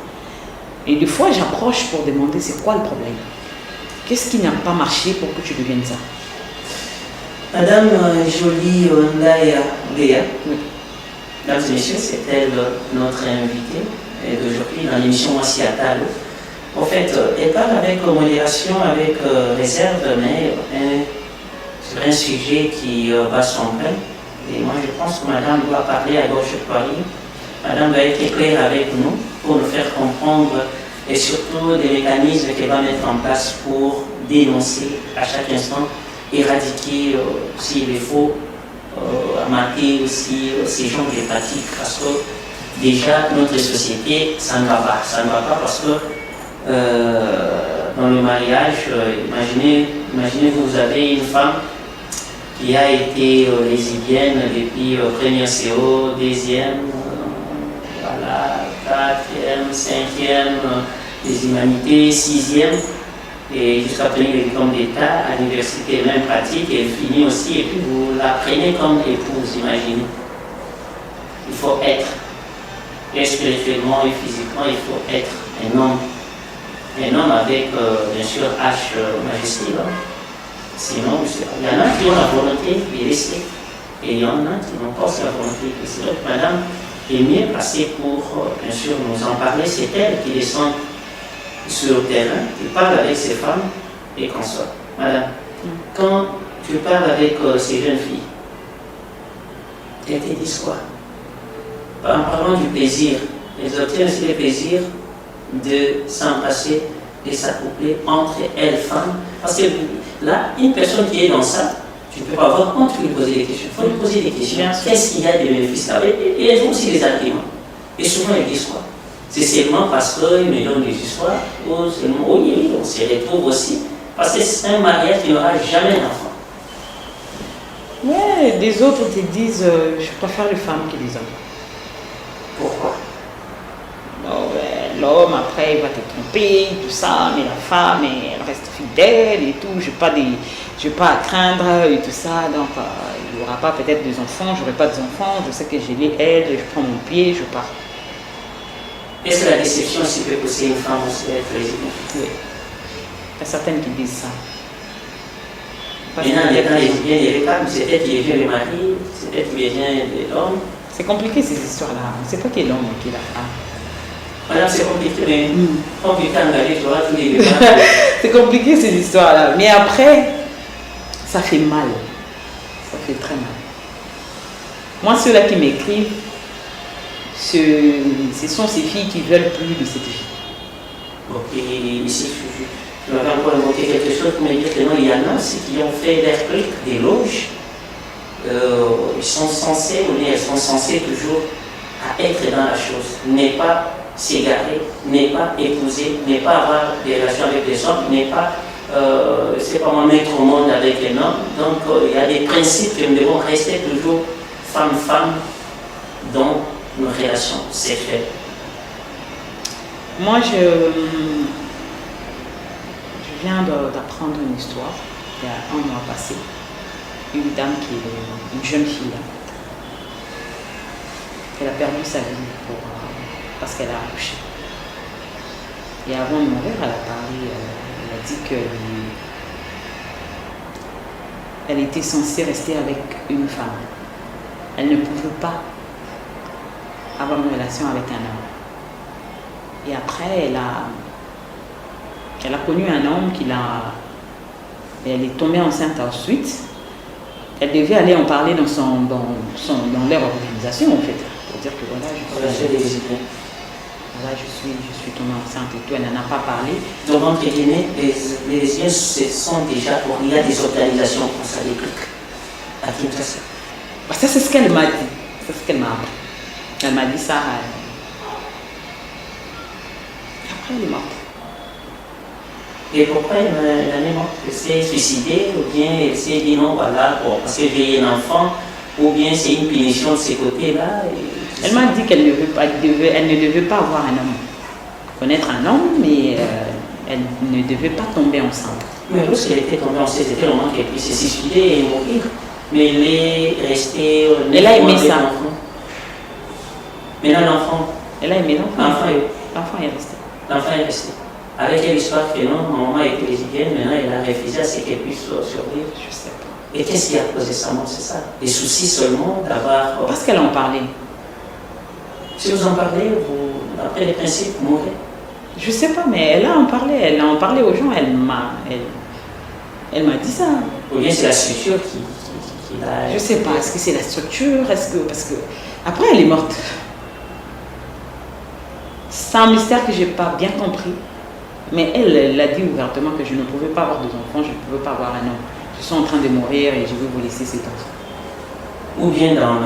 Speaker 3: Et des fois, j'approche pour demander c'est quoi le problème. Qu'est-ce qui n'a pas marché pour que tu deviennes ça?
Speaker 2: Madame Jolie Ndaya Léa,
Speaker 3: Oui.
Speaker 2: mesdames et messieurs, c'est elle notre invitée d'aujourd'hui dans l'émission Voici à Talo. En fait, elle parle avec modération, avec réserve, mais sur un sujet qui va son plein. Et moi, je pense que madame doit parler à gauche de Paris. Madame doit être claire avec nous pour nous faire comprendre et surtout des mécanismes qu'elle va mettre en place pour dénoncer à chaque instant, éradiquer s'il est faux, marquer aussi ces genres de pratiques. Parce que déjà, notre société, ça ne va pas. Ça ne va pas parce que dans le mariage, imaginez vous avez une femme qui a été lesbienne depuis première CO, deuxième, voilà, quatrième, cinquième, des humanités, sixième, et jusqu'à obtenir le diplôme d'État, à l'université, même pratique, et elle finit aussi, et puis vous la prenez comme épouse, imaginez. Il faut être, et spirituellement et physiquement, il faut être un homme. Un homme avec, bien sûr, H majuscule. Sinon, il y en a qui ont la volonté de rester, et il y en a qui n'ont pas la volonté de rester. Donc, madame est mieux placée pour, bien sûr, nous en parler. C'est elle qui descend sur le terrain, qui parle avec ces femmes et conçoit. Madame, quand tu parles avec ces jeunes filles, elles te disent quoi? En parlant du plaisir, elles obtiennent aussi le plaisir de s'embrasser, de s'accoupler entre elles, femmes. Parce que là, une personne qui est dans ça, tu ne peux pas avoir honte de lui poser des questions. Il faut lui poser des questions. Qu'est-ce qu'il y a de bénéfices là? Et elles ont aussi des arguments. Et souvent, elles disent quoi? C'est seulement parce qu'ils me donnent des histoires, ou seulement, oui, on se retrouve aussi. Parce que c'est un mariage qui n'aura jamais d'enfant.
Speaker 3: Ouais, des autres te disent je préfère les femmes que les hommes.
Speaker 2: Pourquoi?
Speaker 3: L'homme, après, il va te tromper, tout ça, mais la femme, elle reste fidèle et tout. Je n'ai pas à craindre et tout ça. Donc, il n'y aura pas peut-être des enfants, je n'aurai pas d'enfants. Je sais que j'ai les ailes, je prends mon pied, je pars.
Speaker 2: Est-ce que la déception aussi peut pousser une femme aussi à être lesbienne?
Speaker 3: Oui. Il y a certaines qui disent ça.
Speaker 2: Maintenant, les lesbiennes et les femmes, c'est peut-être qui vient le mari, c'est peut-être qui vient de l'homme.
Speaker 3: C'est compliqué ces histoires-là. On ne sait pas qui est l'homme ou qui est la femme.
Speaker 2: Madame, c'est compliqué, mais compliqué en aller, tu vois, tous les débats.
Speaker 3: C'est compliqué ces histoires-là. Mais après, ça fait mal. Ça fait très mal. Moi, ceux-là qui m'écrivent, ce sont ces filles qui veulent plus de cette fille.
Speaker 2: Ok, ici, je m'avais encore évoqué quelque chose pour me dire que non, il y en a aussi qui ont fait des répliques, des loges. Ils sont censés, ou elles sont censées toujours à être dans la chose, n'est pas s'égarer, n'est pas épouser, n'est pas avoir des relations avec les hommes, n'est pas, c'est pas moi mettre au monde avec les hommes. Donc il y a des principes que nous devons rester toujours femme-femme dans nos relations sexuelles.
Speaker 3: Moi, je viens d'apprendre une histoire, il y a un mois passé. Une dame qui est une jeune fille, elle a perdu sa vie parce qu'elle a accouché. Et avant de mourir, elle a parlé, elle a dit qu'elle était censée rester avec une femme. Elle ne pouvait pas avoir une relation avec un homme. Et après, elle a connu un homme elle est tombée enceinte ensuite. Elle devait aller en parler dans leur organisation, en fait, pour dire que voilà, je suis tombée enceinte et tout. Elle n'en a pas parlé.
Speaker 2: Donc, entre guillemets, les lesbiennes sont déjà, il y a des organisations comme ça, des clics. à Kinshasa.
Speaker 3: Bah, ça, c'est ce qu'elle m'a dit. C'est ce qu'elle m'a appris. Elle m'a dit ça. Après, elle est morte.
Speaker 2: Et pourquoi elle est morte? Elle s'est suicidée ou bien elle s'est dit non, voilà, bon, parce que j'ai un enfant, ou bien c'est une punition de ces côtés-là.
Speaker 3: Elle m'a dit qu'elle ne devait pas avoir un homme. Connaître un homme, mais elle ne devait pas tomber enceinte.
Speaker 2: Mais lorsqu'elle était tombée enceinte, c'était le moment qu'elle puisse se suicider et mourir. Mais elle est restée.
Speaker 3: Elle a aimé ça.
Speaker 2: Maintenant, l'enfant.
Speaker 3: Elle a aimé l'enfant.
Speaker 2: L'enfant
Speaker 3: est resté.
Speaker 2: L'enfant est resté. Avec l'histoire que non, maman est brésilienne, maintenant elle a refusé à ce qu'elle puisse survivre.
Speaker 3: Je sais pas.
Speaker 2: Et qu'est-ce qui a causé sa mort? C'est ça? Des soucis seulement d'avoir.
Speaker 3: Parce qu'elle en parlait.
Speaker 2: Si vous en parlez, après les principes, vous mourrez.
Speaker 3: Je sais pas, mais elle a en parlé aux gens, elle m'a dit ça.
Speaker 2: Ou bien c'est la structure qui l'a.
Speaker 3: Je sais pas, est-ce que c'est la structure, parce que après elle est morte. C'est un mystère que j'ai pas bien compris. Mais elle a dit ouvertement que je ne pouvais pas avoir d'enfants, je ne pouvais pas avoir un homme. Je suis en train de mourir et je veux vous laisser cet enfant.
Speaker 2: Ou bien dans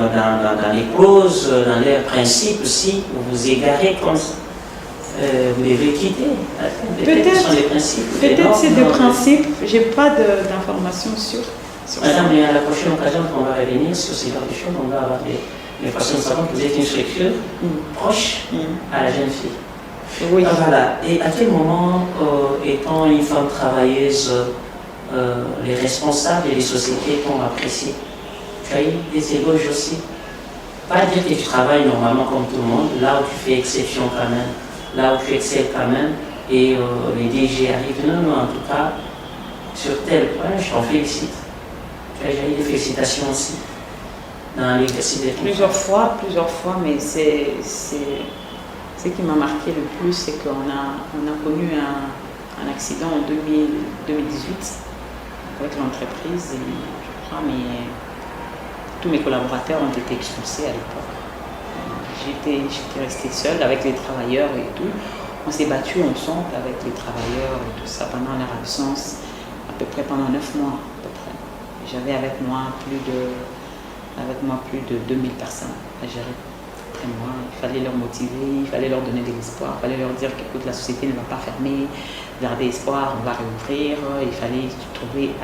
Speaker 2: les causes, dans les principes, si vous vous égarez comme ça, vous devez quitter. Peut-être ce sont des principes.
Speaker 3: Peut-être c'est des principes, je n'ai pas d'informations sur
Speaker 2: Madame, mais à la prochaine occasion, on va revenir sur ces questions, on va avoir des façons de savoir que vous êtes une structure proche à la jeune fille.
Speaker 3: Oui.
Speaker 2: Ah, voilà. Et à quel moment, étant une femme travailleuse, les responsables et les sociétés t'ont apprécié? Tu as eu des éloges aussi? Pas dire que tu travailles normalement comme tout le monde, là où tu fais exception quand même, là où tu excelles quand même, et les DG arrivent. Non, en tout cas, sur tel point, je t'en félicite. Tu as déjà eu des félicitations aussi dans l'exercice des
Speaker 3: plusieurs fois, mais ce qui m'a marqué le plus, c'est qu'on a connu un accident en 2018 avec l'entreprise et je crois tous mes collaborateurs ont été expulsés à l'époque. J'étais restée seule avec les travailleurs et tout. On s'est battu ensemble avec les travailleurs et tout ça pendant leur absence, à peu près pendant 9 mois. À peu près. J'avais avec moi plus de 2000 personnes à gérer. Après moi, il fallait leur motiver, il fallait leur donner de l'espoir, il fallait leur dire que la société ne va pas fermer, garder espoir, on va réouvrir. Il fallait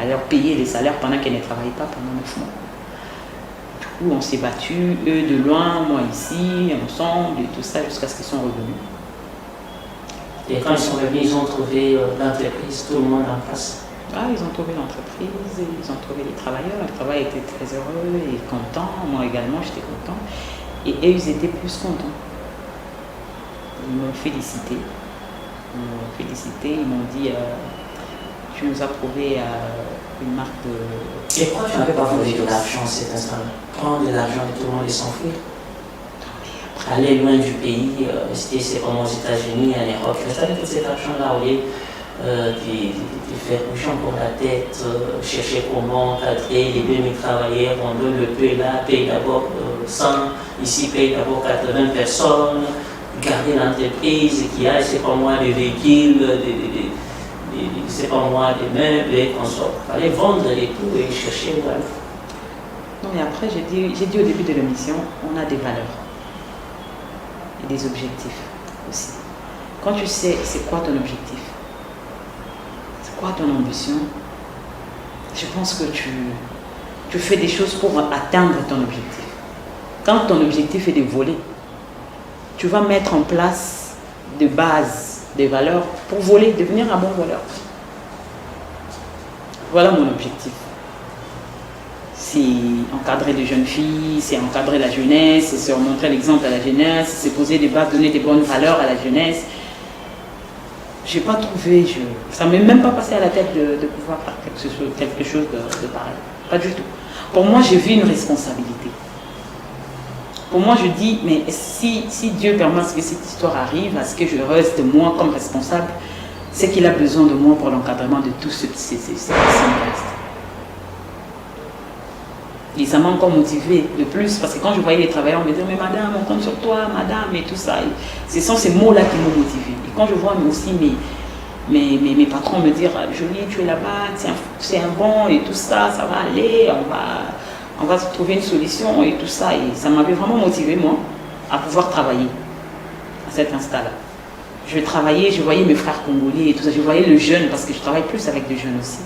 Speaker 3: à leur payer les salaires pendant qu'elles ne travaillaient pas pendant 9 mois. Du coup, on s'est battus, eux de loin, moi ici, ensemble, et tout ça, jusqu'à ce qu'ils sont revenus.
Speaker 2: Et quand ils sont revenus, ils ont trouvé l'entreprise, tout le monde en face.
Speaker 3: Ah, ils ont trouvé l'entreprise, ils ont trouvé les travailleurs. Les travailleurs étaient très heureux et contents. Moi également, j'étais content. Et eux, ils étaient plus contents. Ils m'ont félicité. Ils m'ont dit tu nous as prouvé une marque de.
Speaker 2: Et pourquoi tu n'avais pas volé de l'argent cet instant-là? Prendre de l'argent et tout le monde et s'enfuir. Aller loin du pays, c'est comme aux États-Unis, en Europe. Tu savais tout cet argent-là au lieu de faire bouchon pour la tête, chercher comment encadrer les 2000 travailleurs, on donne le peu là, paye d'abord 100, ici paye d'abord 80 personnes, garder l'entreprise qui a, c'est pas moi, des véhicules, c'est pas moi, des meubles et consorts. Il fallait vendre et tout et chercher, voilà.
Speaker 3: Non, mais après, j'ai dit au début de l'émission, on a des valeurs et des objectifs aussi. Quand tu sais c'est quoi ton objectif, c'est quoi ton ambition, je pense que tu fais des choses pour atteindre ton objectif. Quand ton objectif est de voler, tu vas mettre en place des bases, des valeurs pour voler, devenir un bon voleur. Voilà mon objectif. C'est encadrer les jeunes filles, c'est encadrer la jeunesse, c'est montrer l'exemple à la jeunesse, c'est poser des bases, donner des bonnes valeurs à la jeunesse. Je n'ai pas trouvé, ça ne m'est même pas passé à la tête de pouvoir faire quelque chose de pareil. Pas du tout. Pour moi, j'ai vu une responsabilité. Pour moi, je dis, mais si Dieu permet que cette histoire arrive, à ce que je reste moi comme responsable, c'est qu'il a besoin de moi pour l'encadrement de tous ces restes. Et ça m'a encore motivé de plus, parce que quand je voyais les travailleurs me dire, mais madame, on compte sur toi, madame, et tout ça. Ce sont ces mots-là qui m'ont motivé. Et quand je vois aussi mes patrons me dire, Jolie, tu es là-bas, c'est un bon, et tout ça, ça va aller, on va trouver une solution et tout ça. Et ça m'avait vraiment motivé, moi, à pouvoir travailler à cet instant-là. Je travaillais, je voyais mes frères congolais et tout ça, je voyais le jeune, parce que je travaille plus avec des jeunes aussi.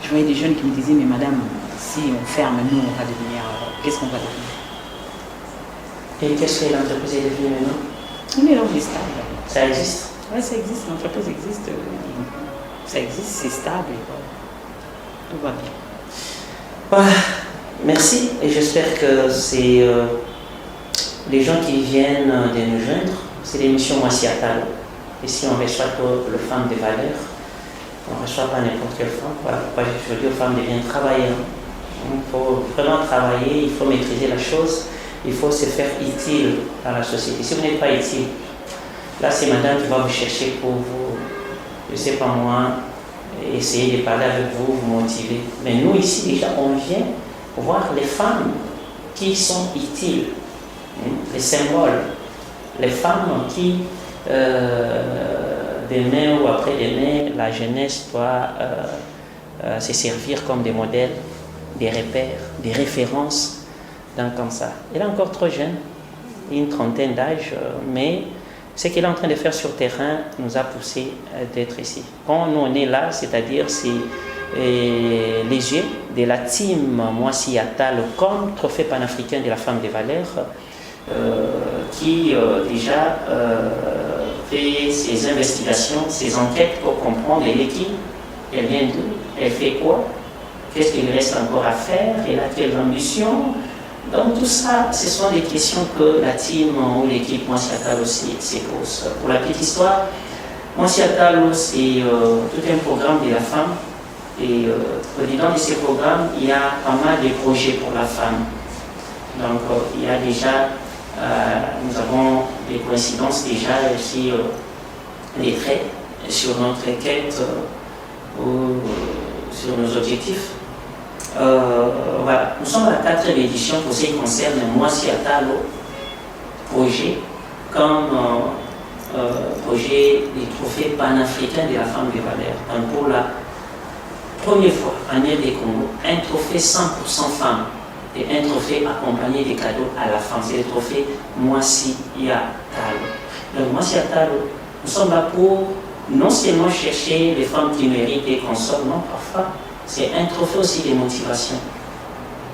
Speaker 3: Je voyais des jeunes qui me disaient, mais madame, si on ferme, nous, on va devenir, qu'est-ce qu'on va devenir?
Speaker 2: Et qu'est-ce que l'entreprise est devenue maintenant?
Speaker 3: On est là, on est stable.
Speaker 2: Ça existe?
Speaker 3: Oui, ça existe, l'entreprise existe. Ça existe, c'est stable. Tout va bien.
Speaker 2: Voilà. Merci, et j'espère que c'est les gens qui viennent de nous joindre, c'est l'émission Mwasi Atalo. Ici, on reçoit les femmes de valeur. On ne reçoit pas n'importe quelle femme. Voilà pourquoi je dis aux femmes de bien travailler. Il faut vraiment travailler, il faut maîtriser la chose, il faut se faire utile à la société. Si vous n'êtes pas utile, là c'est madame qui va vous chercher pour vous, je ne sais pas moi, essayer de parler avec vous, vous motiver. Mais nous ici déjà, on vient voir les femmes qui sont utiles, les symboles, les femmes qui, demain ou après-demain, la jeunesse doit se servir comme des modèles, des repères, des références, donc comme ça. Elle est encore trop jeune, une trentaine d'âge, mais ce qu'elle est en train de faire sur le terrain nous a poussé d'être ici. Quand nous on est là, c'est-à-dire c'est les yeux de la team Mwasi Atalo comme trophée panafricain de la femme des valeurs qui déjà fait ses investigations, ses enquêtes pour comprendre elle est qui, elle vient d'où, elle fait quoi, qu'est-ce qu'il reste encore à faire, elle a quelle ambition. Donc tout ça, ce sont des questions que la team ou l'équipe Mwasi Atalo aussi se pose. Pour la petite histoire, Mwasi Atalo c'est tout un programme de la femme. Et dedans de ces programmes, il y a pas mal de projets pour la femme. Donc il y a déjà, nous avons des coïncidences déjà aussi, des traits sur notre quête ou sur nos objectifs. Voilà. Nous sommes à la 4e édition pour ce qui concerne Mwasi Atalo projet comme projet des trophées panafricains de la femme de valeur. Donc pour la première fois en RD Congo, un trophée 100% femme et un trophée accompagné des cadeaux à la femme. C'est le trophée Mwasi Atalo. Donc Mwasi Atalo, nous sommes là pour non seulement chercher les femmes qui méritent et qu'on sort, non, parfois c'est un trophée aussi de motivation.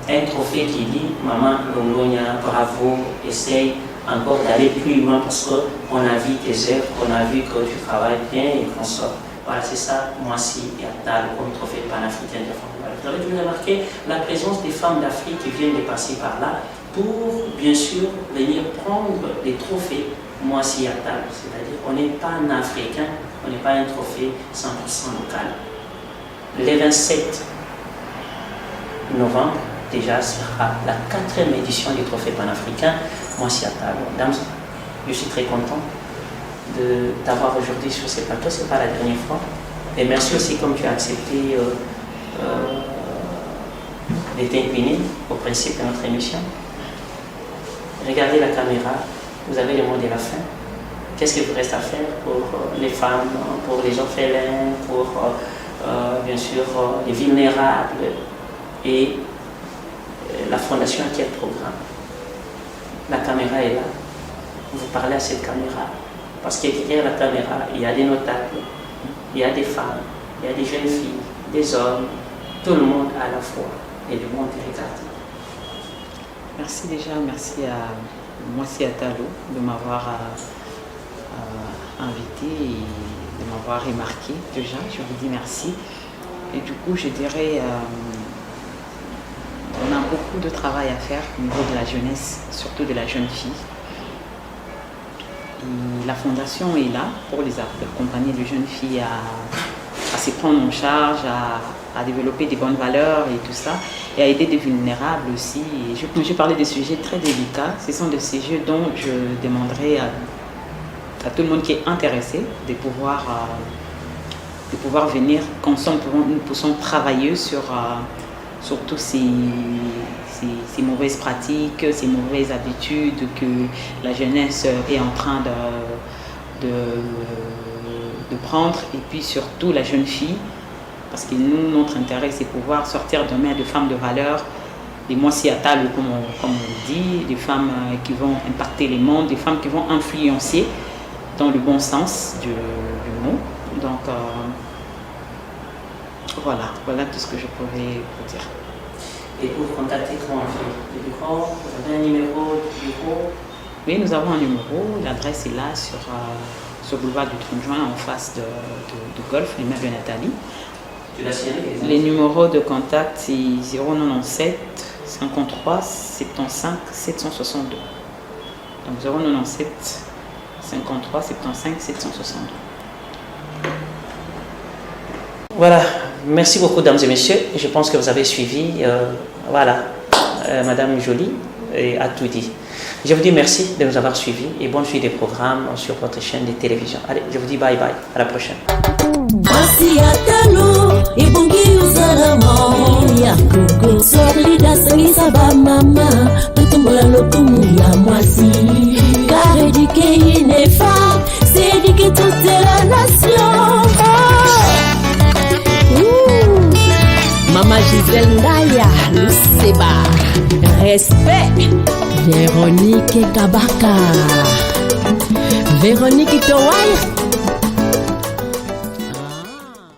Speaker 2: Un trophée qui dit, maman Longonia, bravo, essaye encore d'aller plus loin parce qu'on a vu tes œuvres, on a vu que tu travailles bien et qu'on sort. Voilà, c'est ça, Mwasi Atalo, comme trophée panafricain de la femme de valeur. Vous avez dû remarquer la présence des femmes d'Afrique qui viennent de passer par là pour, bien sûr, venir prendre des trophées Mwasi Atalo. C'est-à-dire qu'on n'est pas un Africain, on n'est pas un trophée 100% local. Le 27 novembre, déjà, sera la 4e édition du trophée panafricain Mwasi Atalo. Dames, je suis très content de t'avoir aujourd'hui sur ce plateau, ce n'est pas la dernière fois. Et merci aussi comme tu as accepté de t'incliner au principe de notre émission. Regardez la caméra, vous avez le mot de la fin. Qu'est-ce qu'il vous reste à faire pour les femmes, pour les orphelins, pour bien sûr les vulnérables et la fondation a quel programme? La caméra est là, vous parlez à cette caméra. Parce que derrière la caméra, il y a des notables, il y a des femmes, il y a des jeunes filles, des hommes, tout le monde à la fois, et le monde est regardé.
Speaker 3: Merci déjà, merci à Mwasi Atalo de m'avoir invité et de m'avoir remarqué déjà, je vous dis merci. Et du coup, je dirais, on a beaucoup de travail à faire au niveau de la jeunesse, surtout de la jeune fille. Et la fondation est là pour les accompagner de jeunes filles à se prendre en charge, à développer des bonnes valeurs et tout ça, et à aider des vulnérables aussi. Et je parlais de sujets très délicats. Ce sont des sujets dont je demanderai à tout le monde qui est intéressé de pouvoir venir, qu'ensemble nous puissions travailler sur tous ces mauvaises pratiques, ces mauvaises habitudes que la jeunesse est en train de prendre, et puis surtout la jeune fille, parce que nous, notre intérêt, c'est pouvoir sortir demain de femmes de valeur, des moissy à table, comme on le dit, des femmes qui vont impacter les mondes, des femmes qui vont influencer dans le bon sens du mot. Donc voilà tout ce que je pourrais vous dire.
Speaker 2: Et pour contacter, comment on fait? Le bureau, vous avez un numéro du bureau?
Speaker 3: Oui, nous avons un numéro, l'adresse est là sur boulevard du 30 juin en face de Golf, l'immeuble de Nathalie.
Speaker 2: Tu l'as signé?
Speaker 3: Les numéros de contact, c'est 097 53 75 762. Donc 097 53 75 762.
Speaker 2: Voilà, merci beaucoup, dames et messieurs. Je pense que vous avez suivi, Madame Jolie a tout dit. Je vous dis merci de nous avoir suivis et bonne suite des programmes sur votre chaîne de télévision. Allez, je vous dis bye bye, à la prochaine.
Speaker 1: Mwasi atalo, ibongi usalama ya kuku Sorlida sangisa ba mama, tutumbola lokumu ya mwasi Car éduquer une femme, c'est éduquer toute la nation. Mama Gisèle Ndaya, Luceba, respect. Véronique Kabaka, Véronique Towai.